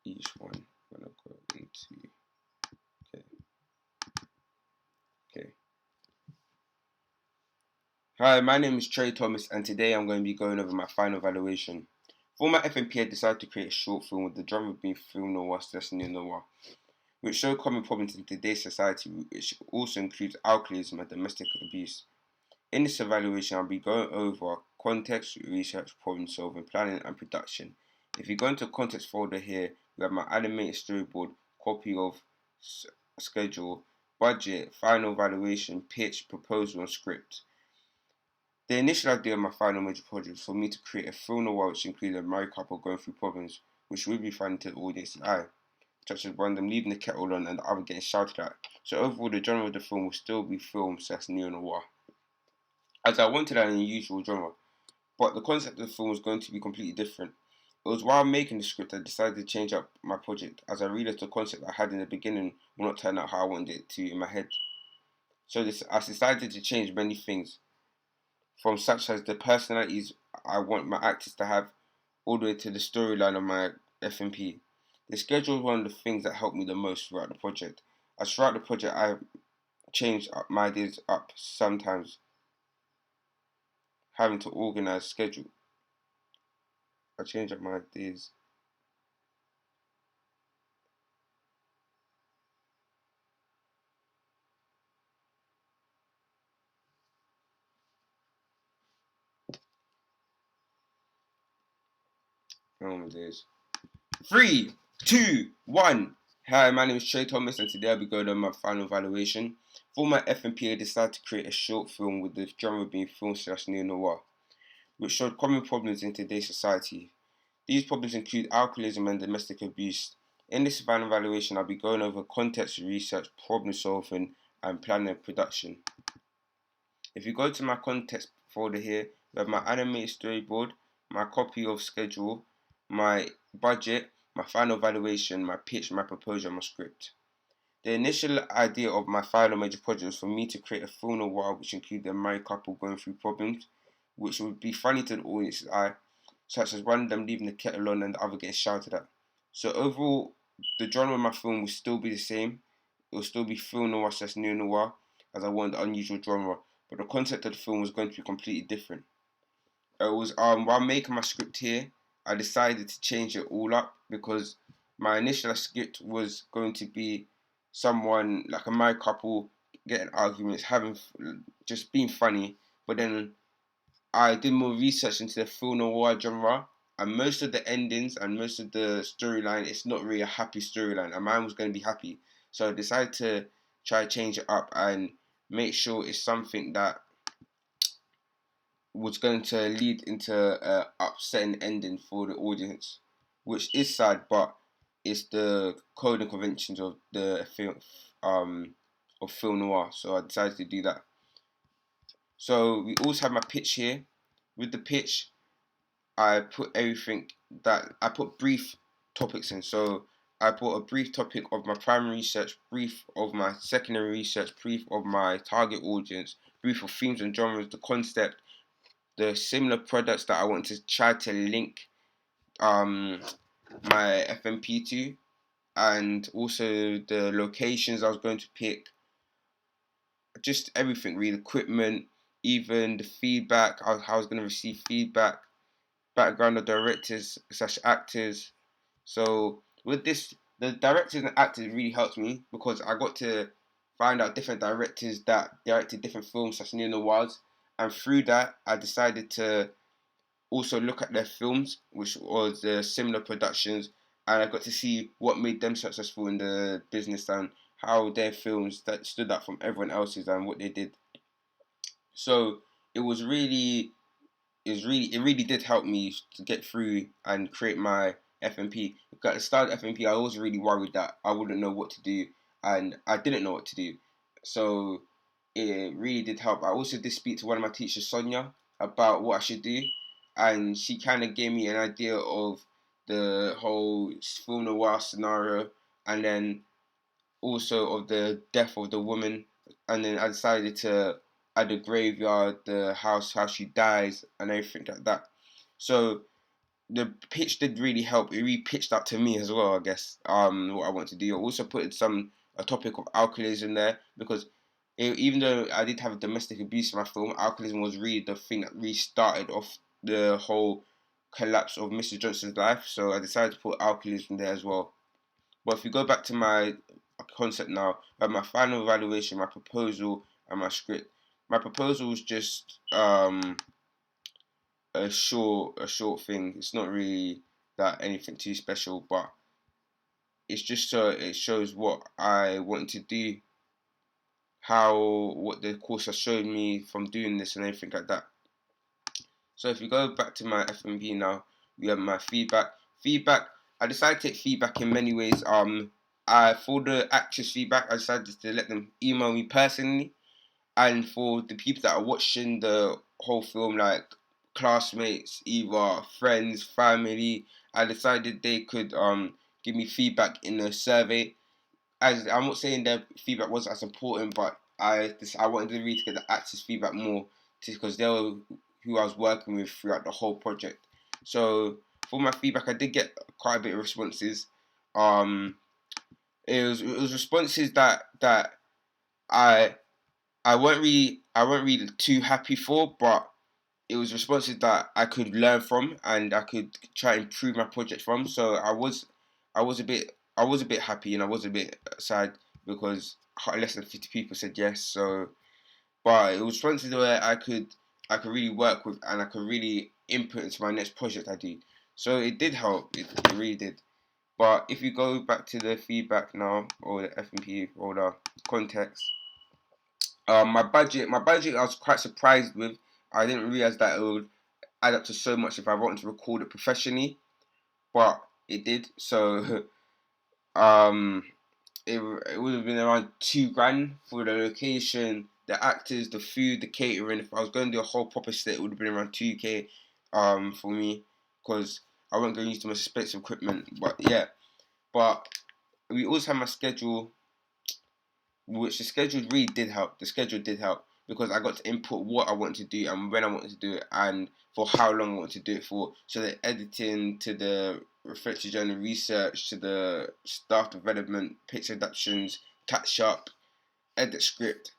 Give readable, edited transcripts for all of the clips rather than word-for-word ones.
each one. I'm gonna go into okay. Hi, my name is Trey Thomas, and today I'm going to be going over my final evaluation. For my FMP, I decided to create a short film with the genre being film noir slash neo-noir, which show common problems in today's society, which also includes alcoholism and domestic abuse. In this evaluation, I'll be going over context, research, problem solving, planning, and production. If you go into context folder here, we have my animated storyboard, copy of schedule, budget, final evaluation, pitch, proposal, and script. The initial idea of my final major project was for me to create a film noir which included a married couple going through problems which would be funny to the audience's eye, such as one of them leaving the kettle on and the other getting shouted at. So overall, the genre of the film will still be film slash neo-noir, as I wanted an unusual genre, but the concept of the film was going to be completely different. It was while making the script I decided to change up my project, as I realised the concept I had in the beginning will not turn out how I wanted it to in my head. So I decided to change many things, from such as the personalities I want my actors to have, all the way to the storyline of my FMP. The schedule was one of the things that helped me the most throughout the project, as throughout the project I changed my ideas up sometimes, having to organise schedule. I changed up my ideas. Oh my days. 3, 2, 1. Hi, my name is Trey Thomas, and today I'll be going on my final evaluation. For my FMP, I decided to create a short film with the genre being film slash neo noir, which showed common problems in today's society. These problems include alcoholism and domestic abuse. In this final evaluation, I'll be going over context research, problem solving, and planning and production. If you go to my context folder here, we have my animated storyboard, my copy of schedule, my budget, my final evaluation, my pitch, my proposal, and my script. The initial idea of my final major project was for me to create a film noir which included a married couple going through problems, which would be funny to the audience's eye, such as one of them leaving the kettle on and the other getting shouted at. So overall, the genre of my film will still be the same. It will still be film noir slash neo noir, as I wanted the unusual genre, but the concept of the film was going to be completely different. It was while making my script here, I decided to change it all up because my initial script was going to be someone like a married couple getting arguments, having just being funny. But then I did more research into the film noir genre, and most of the endings and most of the storyline, it's not really a happy storyline, and mine was going to be happy. So I decided to try to change it up and make sure it's something that was going to lead into an upsetting ending for the audience, which is sad, but it's the code and conventions of the film of film noir. So I decided to do that. So we also have my pitch here. With the pitch, I put everything that I put brief topics in. So I put a brief topic of my primary research, brief of my secondary research, brief of my target audience, brief of themes and genres, the concept, the similar products that I want to try to link um, my FMP to, and also the locations I was going to pick, just everything really, equipment, even the feedback, how I was going to receive feedback, background of directors slash actors. So with this, the directors and actors really helped me because I got to find out different directors that directed different films such neo noirs, and through that I decided to also look at their films, which was the similar productions, and I got to see what made them successful in the business and how their films that stood out from everyone else's and what they did. So it was really, it really did help me to get through and create my FMP. At the start of FMP, I was really worried that I wouldn't know what to do, and I didn't know what to do. So it really did help. I also did speak to one of my teachers, Sonia, about what I should do, and she kind of gave me an idea of the whole film noir scenario, and then also of the death of the woman, and then I decided to at the graveyard, the house, how she dies, and everything like that. So the pitch did really help. It really pitched out to me as well, I guess. What I want to do. I also put a topic of alcoholism there because even though I did have domestic abuse in my film, alcoholism was really the thing that really started off the whole collapse of Mr. Johnson's life. So I decided to put alcoholism there as well. But if you go back to my concept now, I have my final evaluation, my proposal, and my script. My proposal is just a short thing. It's not really that anything too special, but it's just so it shows what I want to do, what the course has shown me from doing this and everything like that. So if you go back to my FMP now, we have my feedback. Feedback. I decided to take feedback in many ways. For the actress feedback, I decided to let them email me personally, and for the people that are watching the whole film, like classmates, either friends, family, I decided they could give me feedback in a survey. As I'm not saying their feedback wasn't as important, but I wanted to really get the actors' feedback more because they were who I was working with throughout the whole project. So for my feedback, I did get quite a bit of responses. Um, it was responses that I I weren't really too happy for, but it was responses that I could learn from and I could try and improve my project from. So I was a bit happy and I was a bit sad because less than 50 people said yes. So, but it was responses where I could really work with and I could really input into my next project I do. So it did help. It really did. But if you go back to the feedback now or the FMP or the context, my budget, I was quite surprised with. I didn't realize that it would add up to so much if I wanted to record it professionally, but it did. So, um, it would have been around 2 grand for the location, the actors, the food, the catering. If I was going to do a whole proper set, it would have been around 2k, for me, because I wasn't going to use the most expensive equipment. But yeah, but we also have my schedule, which the schedule really did help. The schedule did help because I got to input what I wanted to do and when I wanted to do it and for how long I wanted to do it for. So the editing to the reflective journal research to the staff development, pitch adaptations, catch up, edit script,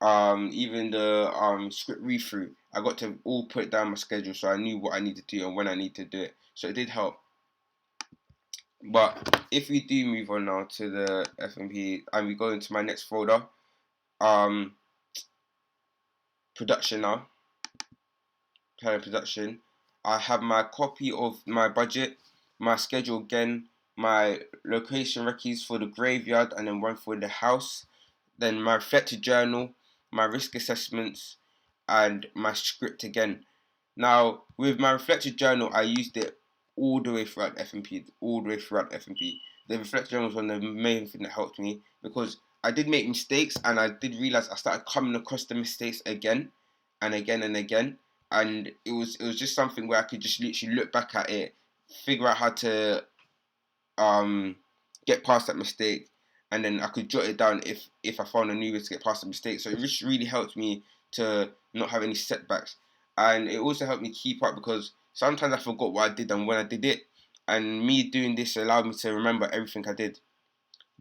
even the script read through. I got to all put down my schedule so I knew what I needed to do and when I need to do it. So it did help. But if we do move on now to the FMP and we go into my next folder, um, production now, planning production. I have my copy of my budget, my schedule again, my location records for the graveyard, and then one for the house. Then my reflected journal, my risk assessments, and my script again. Now, with my reflected journal, I used it all the way throughout FMP, all the way throughout FMP. The reflected journal was one of the main thing that helped me because I did make mistakes and I did realize I started coming across the mistakes again and again and again. And it was just something where I could just literally look back at it, figure out how to um, get past that mistake, and then I could jot it down if I found a new way to get past the mistake. So it just really helped me to not have any setbacks, and it also helped me keep up because sometimes I forgot what I did and when I did it, and me doing this allowed me to remember everything I did.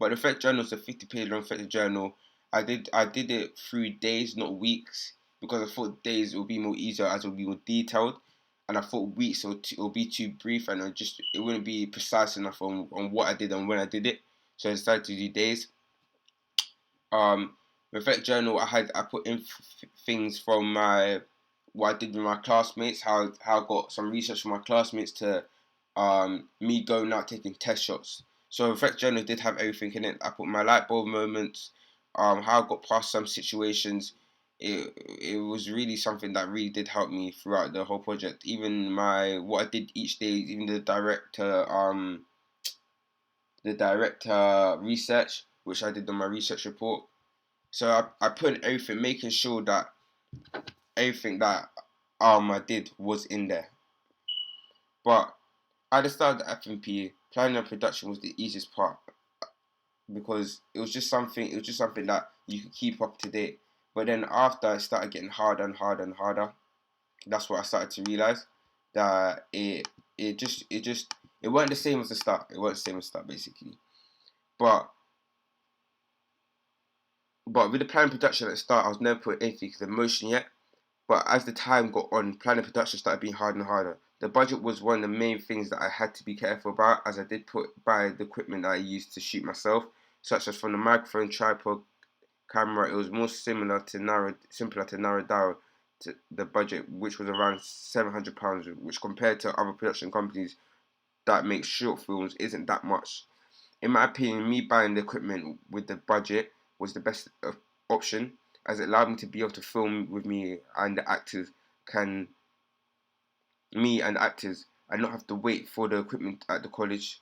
But the Effect Journal is a 50-page long Effect Journal. I did it through days, not weeks, because I thought days it would be more easier as it would be more detailed, and I thought weeks it would be too brief and it wouldn't be precise enough on what I did and when I did it. So I decided to do days. Um, Effect Journal, I put in things from my what I did with my classmates, how I got some research from my classmates to me going out taking test shots. So Effect Journal did have everything in it. I put my light bulb moments, how I got past some situations. It was really something that really did help me throughout the whole project. Even my what I did each day, even the director research, which I did on my research report. So I put in everything, making sure that everything that I did was in there. But at the start of the FMP, planning and production was the easiest part because it was just something that you could keep up to date. But then after it started getting harder and harder and harder. That's what I started to realize. that it weren't the same as the start. It weren't the same as the start basically. But with the planning production at the start, I was never putting anything in motion yet. But as the time got on, planning production started being harder and harder. The budget was one of the main things that I had to be careful about, as I did buy the equipment that I used to shoot myself, such as from the microphone, tripod, camera. It was more simpler to narrow down to the budget, which was around £700, which compared to other production companies that make short films isn't that much. In my opinion, me buying the equipment with the budget was the best option, as it allowed me to be able to film with me and the actors, and not have to wait for the equipment at the college.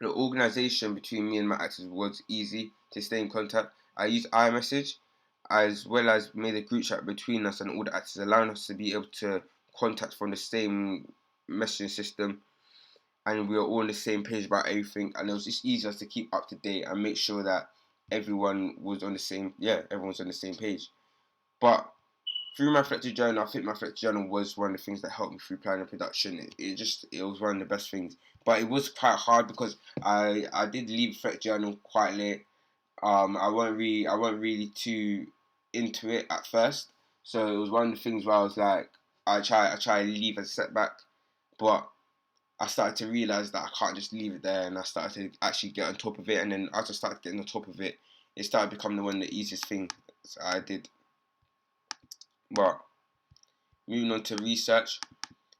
The organisation between me and my actors was easy to stay in contact. I used iMessage, as well as made a group chat between us and all the actors, allowing us to be able to contact from the same messaging system, and we were all on the same page about everything, and it was just easier to keep up to date and make sure that everyone was on the same page. But through my reflective journal, I think my reflective journal was one of the things that helped me through planning production. It was one of the best things, but it was quite hard because I did leave reflective journal quite late. I weren't really too into it at first, so it was one of the things where I was like, I try to leave as a setback, but I started to realize that I can't just leave it there, and I started to actually get on top of it. And then as I started getting on top of it, it started becoming one of the easiest things I did. But moving on to research.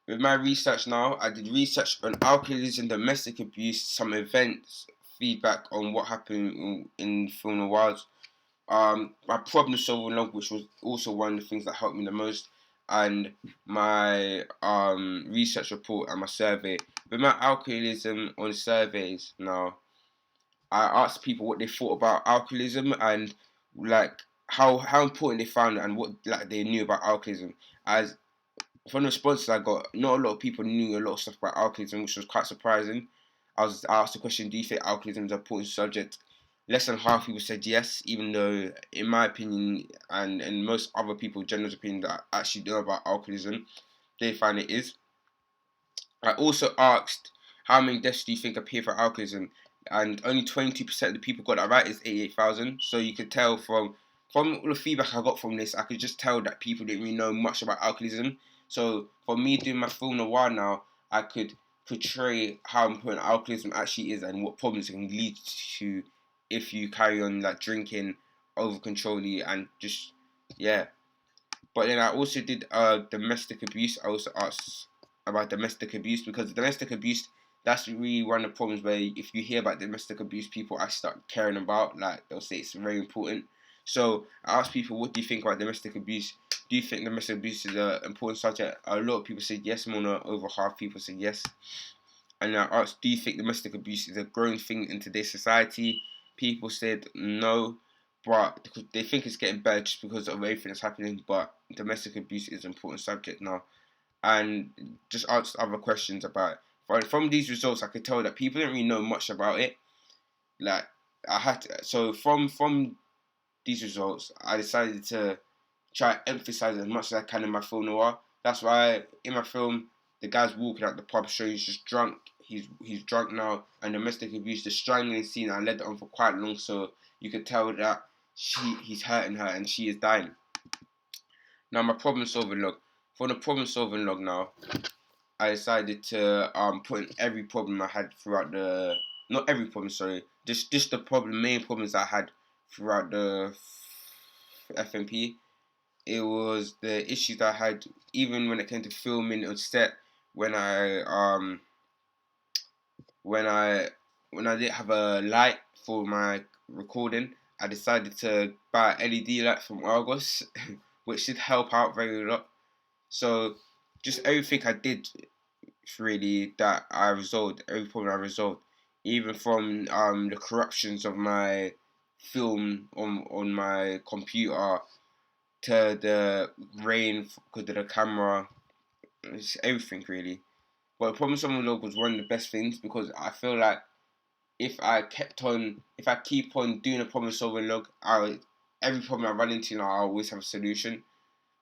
With my research now, I did research on alcoholism, domestic abuse, some events, feedback on what happened in film noirs. My problem solving log, which was also one of the things that helped me the most, and my research report and my survey. With my alcoholism on surveys now, I asked people what they thought about alcoholism and like how important they found it and what like they knew about alcoholism. As from the responses I got, not a lot of people knew a lot of stuff about alcoholism, which was quite surprising. I asked the question, do you think alcoholism is an important subject? Less than half people said yes, even though, in my opinion, and most other people, general opinion that actually know about alcoholism, they find it is. I also asked, how many deaths do you think appear for alcoholism? And only 22% of the people got that right, is 88,000. So you could tell from all the feedback I got from this, I could just tell that people didn't really know much about alcoholism. So for me doing my film noir now, I could portray how important alcoholism actually is and what problems it can lead to if you carry on like drinking over controlling and just yeah. But then I also did domestic abuse. I also asked about domestic abuse because domestic abuse, that's really one of the problems where if you hear about domestic abuse, people actually start caring about. Like they'll say it's very important. So I asked people, what do you think about domestic abuse? Do you think domestic abuse is an important subject? A lot of people said yes. More than over half people said yes. And I asked, do you think domestic abuse is a growing thing in today's society? People said no, but they think it's getting better just because of everything that's happening. But domestic abuse is an important subject now. And just asked other questions about it. From these results, I could tell that people didn't really know much about it. Like I had to, so from these results, I decided to try to emphasize as much as I can in my film noir. That's why in my film, the guy's walking out the pub show, he's just drunk. He's drunk now, and domestic abuse, the strangling scene, I led it on for quite long, so you could tell that he's hurting her and she is dying. Now my problem solving log. For the problem solving log now, I decided to put in every problem I had throughout the not every problem, sorry, just the main problems I had throughout the FMP. It was the issues I had even when it came to filming on set when I when I didn't have a light for my recording. I decided to buy an LED light from Argos, which should help out very a lot. So just everything I did really that I resolved, every problem I resolved, even from the corruptions of my film on my computer to the rain because of the camera, it's everything really. But problem solving log was one of the best things because I feel like if I keep on doing a problem solving log, every problem I run into now, I always have a solution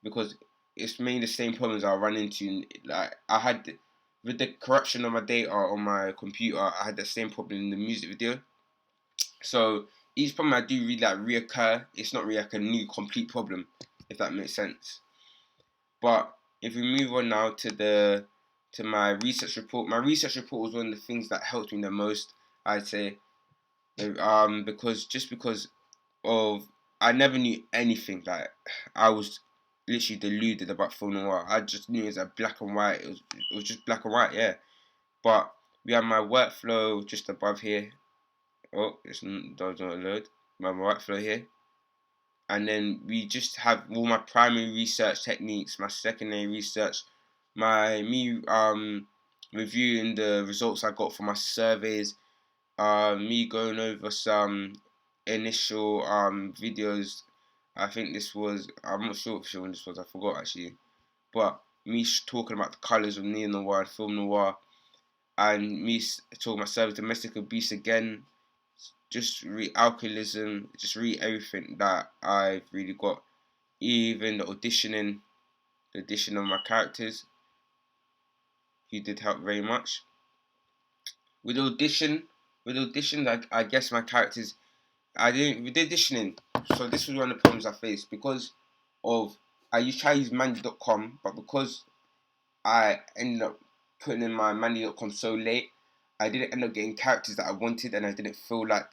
because it's mainly the same problems I run into. Like I had with the corruption of my data on my computer, I had the same problem in the music video. So each problem I do really like reoccur. It's not really like a new complete problem, if that makes sense. But if we move on now to my research report, my research report was one of the things that helped me the most. I'd say, because of I never knew anything. Like I was literally deluded about film noir. I just knew it was like black and white. It was just black and white, yeah. But we have my workflow just above here. Oh, it does not load. My workflow here. And then we just have all my primary research techniques, my secondary research, me reviewing the results I got from my surveys, me going over some initial videos. I think this was, I'm not sure when this was, I forgot actually, but me talking about the colours of neo noir and film noir, and me talking about service domestic abuse again, just read alcoholism, just read everything that I've really got, even the audition of my characters, who did help very much. With audition, I guess my characters, I didn't with the auditioning. So this was one of the problems I faced because of I used to try to use Mandy.com, but because I ended up putting in my Mandy.com so late, I didn't end up getting characters that I wanted, and I didn't feel like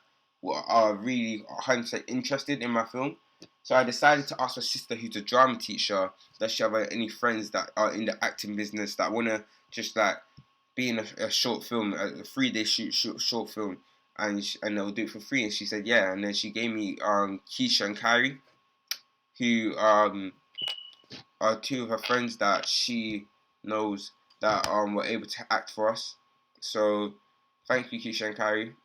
are really 100% interested in my film. So I decided to ask my sister, who's a drama teacher, does she have any friends that are in the acting business that want to just like be in a short film, a 3 day short film, and they'll do it for free. And she said yeah, and then she gave me Keisha and Kyrie, who are two of her friends that she knows that were able to act for us. So thank you, Keisha and Kyrie.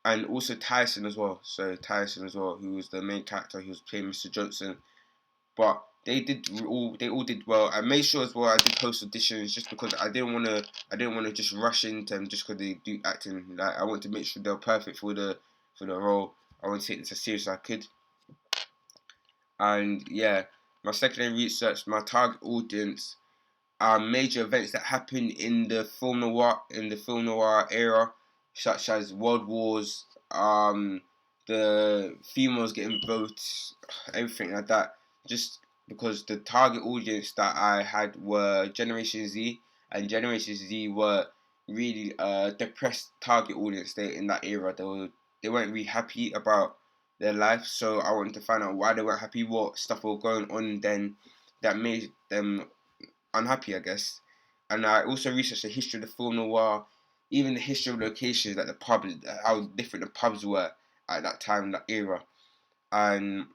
And also Tyson as well. So Tyson as well, who was the main character, he was playing Mr. Johnson. But they all did well. I made sure as well I did post auditions just because I didn't wanna just rush into them just because they do acting. Like I want to make sure they're perfect for the role. I want to take this as serious as I could. And yeah, my secondary research, my target audience are major events that happen in the film noir era, such as World Wars, the females getting votes, everything like that. Just because the target audience that I had were Generation Z, and Generation Z were really depressed target audience. They in that era they weren't really happy about their life, so I wanted to find out why they weren't happy, what stuff was going on then that made them unhappy, I guess. And I also researched the history of the film noir, even the history of locations, like the pubs, how different the pubs were at that time, that era, and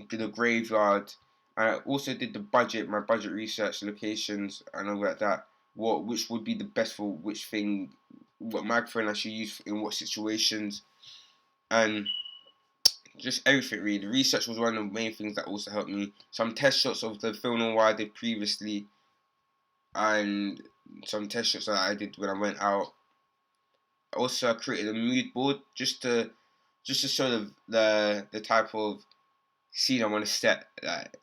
did the graveyard. I also did my budget research, locations, and all like that. Which would be the best for which thing, what microphone I should use in what situations, and just everything really. The research was one of the main things that also helped me. Some test shots of the film noir I did previously, and some test shots that I did when I went out. Also, I created a mood board just to show the type of scene I want to set, like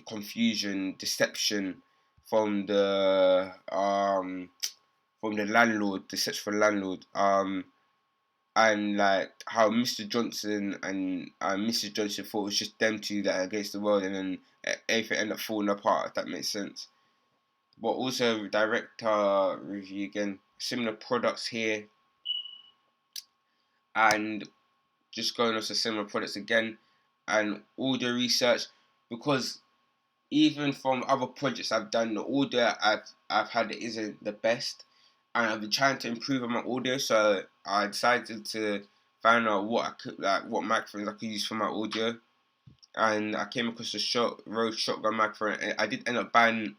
confusion, deception from the landlord, the search for the landlord, and like how Mr. Johnson and Mrs. Johnson thought it was just them two that are against the world, and then everything ended up falling apart. If that makes sense. But also director review again, similar products here, and just going on to similar products again, and audio research, because even from other projects I've done, the audio I've had isn't the best, and I've been trying to improve on my audio. So I decided to find out what microphones I could use for my audio, and I came across the Rode Shotgun microphone. And I did end up buying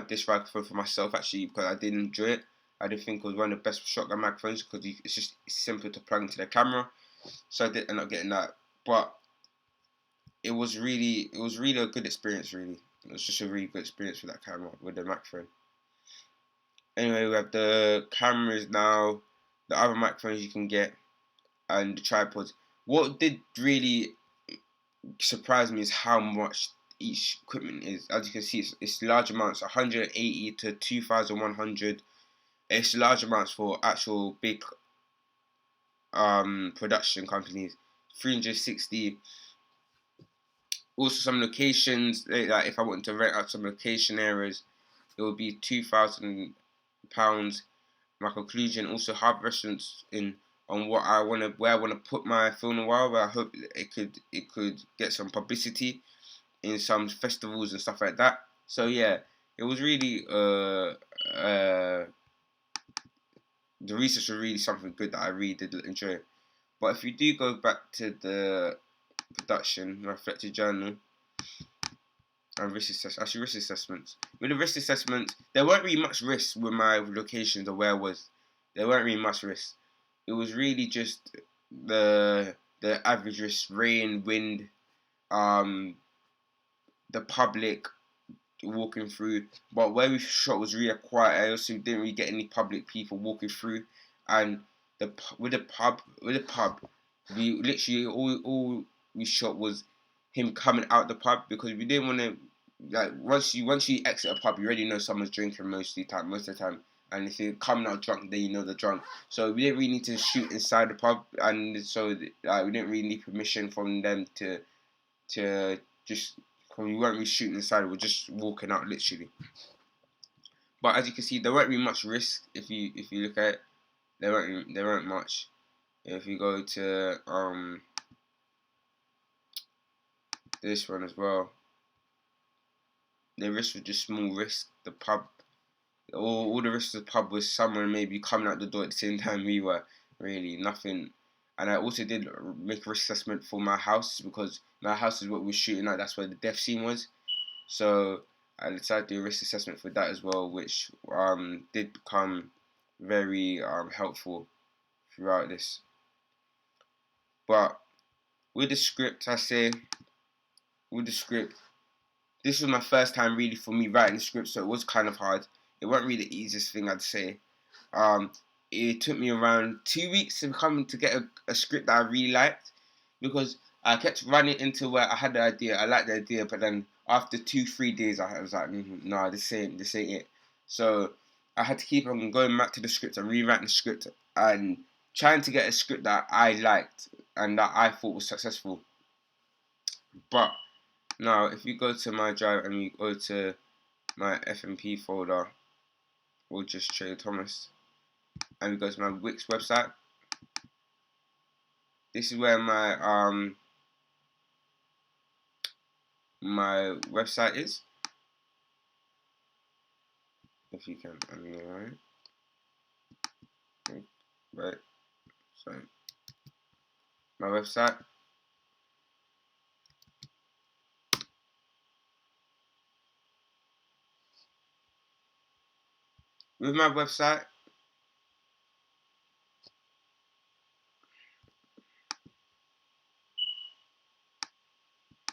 this microphone for myself actually because I did enjoy it. I did think it was one of the best shotgun microphones because it's simple to plug into the camera. So I did end up getting that, but it was really a good experience. Really, it was just a really good experience with that camera with the microphone. Anyway, we have the cameras now, the other microphones you can get, and the tripods. What did really surprised me is how much each equipment is. As you can see, it's large amounts, 180 to 2,100. It's large amounts for actual big production companies. 360. Also, some locations, like if I wanted to rent out some location areas, it would be £2,000. My conclusion, also have restaurants in on where I want to put my film noir, where I hope it could get some publicity in some festivals and stuff like that. So yeah, it was really the research was really something good that I really did enjoy. But if you do go back to the production, reflective journal, and risk assessment, actually risk assessments. With the risk assessment, there weren't really much risk with my locations or where I was. There weren't really much risk. It was really just the average risk: rain, wind, the public walking through. But where we shot was really quiet. I also didn't really get any public people walking through, and with the pub, we literally all we shot was him coming out the pub, because we didn't want to, like, once you exit a pub, you already know someone's drinking most of the time. And if you're coming out drunk, then you know they're drunk. So we didn't really need to shoot inside the pub, and so we didn't really need permission from them to just. We weren't really shooting inside; we were just walking out, literally. But as you can see, there weren't really much risk. If you look at it, there weren't much. If you go to this one as well, the risk was just small risk. The pub, all the rest of the pub was someone maybe coming out the door at the same time we were. Really nothing. And I also did make a risk assessment for my house, because my house is what we were shooting at. That's where the death scene was. So I decided to do a risk assessment for that as well, which did become very helpful throughout this. But with the script, this was my first time really for me writing the script, so it was kind of hard. It wasn't really the easiest thing, I'd say. It took me around 2 weeks to get a script that I really liked, because I kept running into where I had the idea, I liked the idea, but then after 2-3 days I was like, nah, this ain't it. So I had to keep on going back to the script and rewriting the script and trying to get a script that I liked and that I thought was successful. But now, if you go to my drive and you go to my FMP folder, or just Trader Thomas, and we go to my Wix website, this is where my my website is. If you can, right. So my website. With my website,